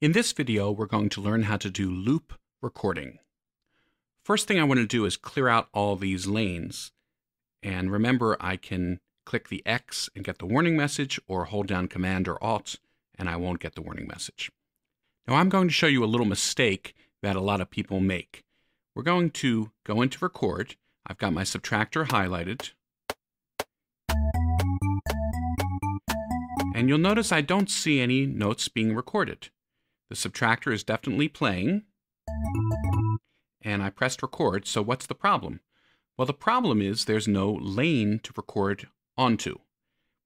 In this video, we're going to learn how to do loop recording. First thing I want to do is clear out all these lanes. And remember, I can click the X and get the warning message, or hold down Command or Alt, and I won't get the warning message. Now I'm going to show you a little mistake that a lot of people make. We're going to go into Record. I've got my subtractor highlighted. And you'll notice I don't see any notes being recorded. The subtractor is definitely playing, and I pressed record, so what's the problem? Well, the problem is there's no lane to record onto.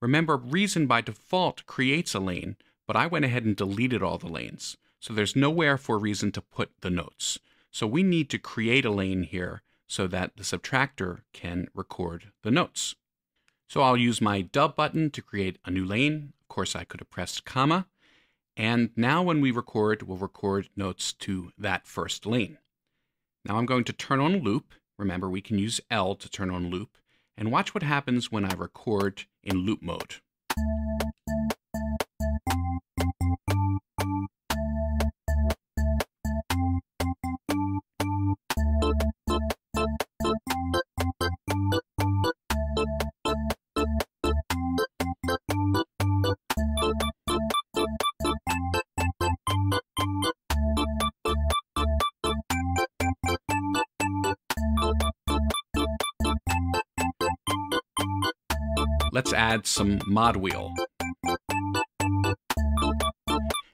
Remember, Reason by default creates a lane, but I went ahead and deleted all the lanes, so there's nowhere for Reason to put the notes. So we need to create a lane here so that the subtractor can record the notes. So I'll use my dub button to create a new lane. Of course, I could have pressed comma. And now when we record, we'll record notes to that first lane. Now I'm going to turn on loop. Remember, we can use L to turn on loop. And watch what happens when I record in loop mode. Let's add some mod wheel.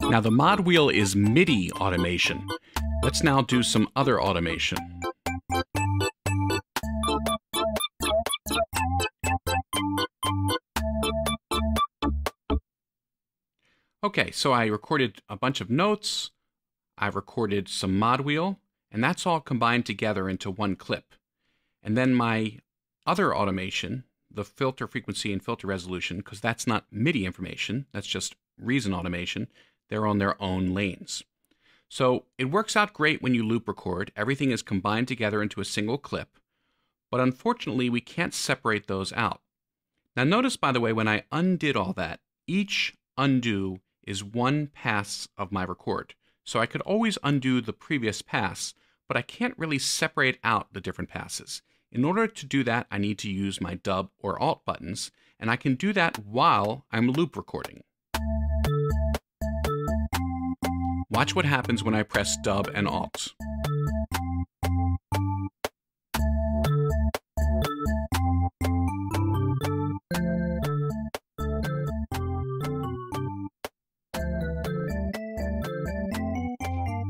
Now the mod wheel is MIDI automation. Let's now do some other automation. Okay, so I recorded a bunch of notes, I recorded some mod wheel, and that's all combined together into one clip. And then my other automation, the filter frequency and filter resolution, because that's not MIDI information, that's just Reason automation, they're on their own lanes. So it works out great when you loop record. Everything is combined together into a single clip, but unfortunately we can't separate those out. Now notice, by the way, when I undid all that, each undo is one pass of my record. So I could always undo the previous pass, but I can't really separate out the different passes. In order to do that, I need to use my dub or alt buttons, and I can do that while I'm loop recording. Watch what happens when I press dub and alt.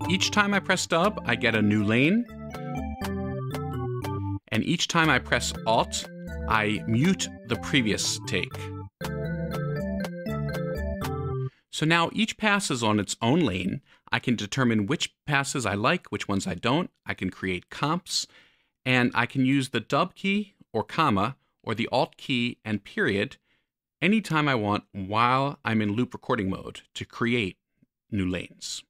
Each time I press dub, I get a new lane. And each time I press Alt, I mute the previous take. So now each pass is on its own lane. I can determine which passes I like, which ones I don't. I can create comps, and I can use the dub key or comma or the Alt key and period anytime I want while I'm in loop recording mode to create new lanes.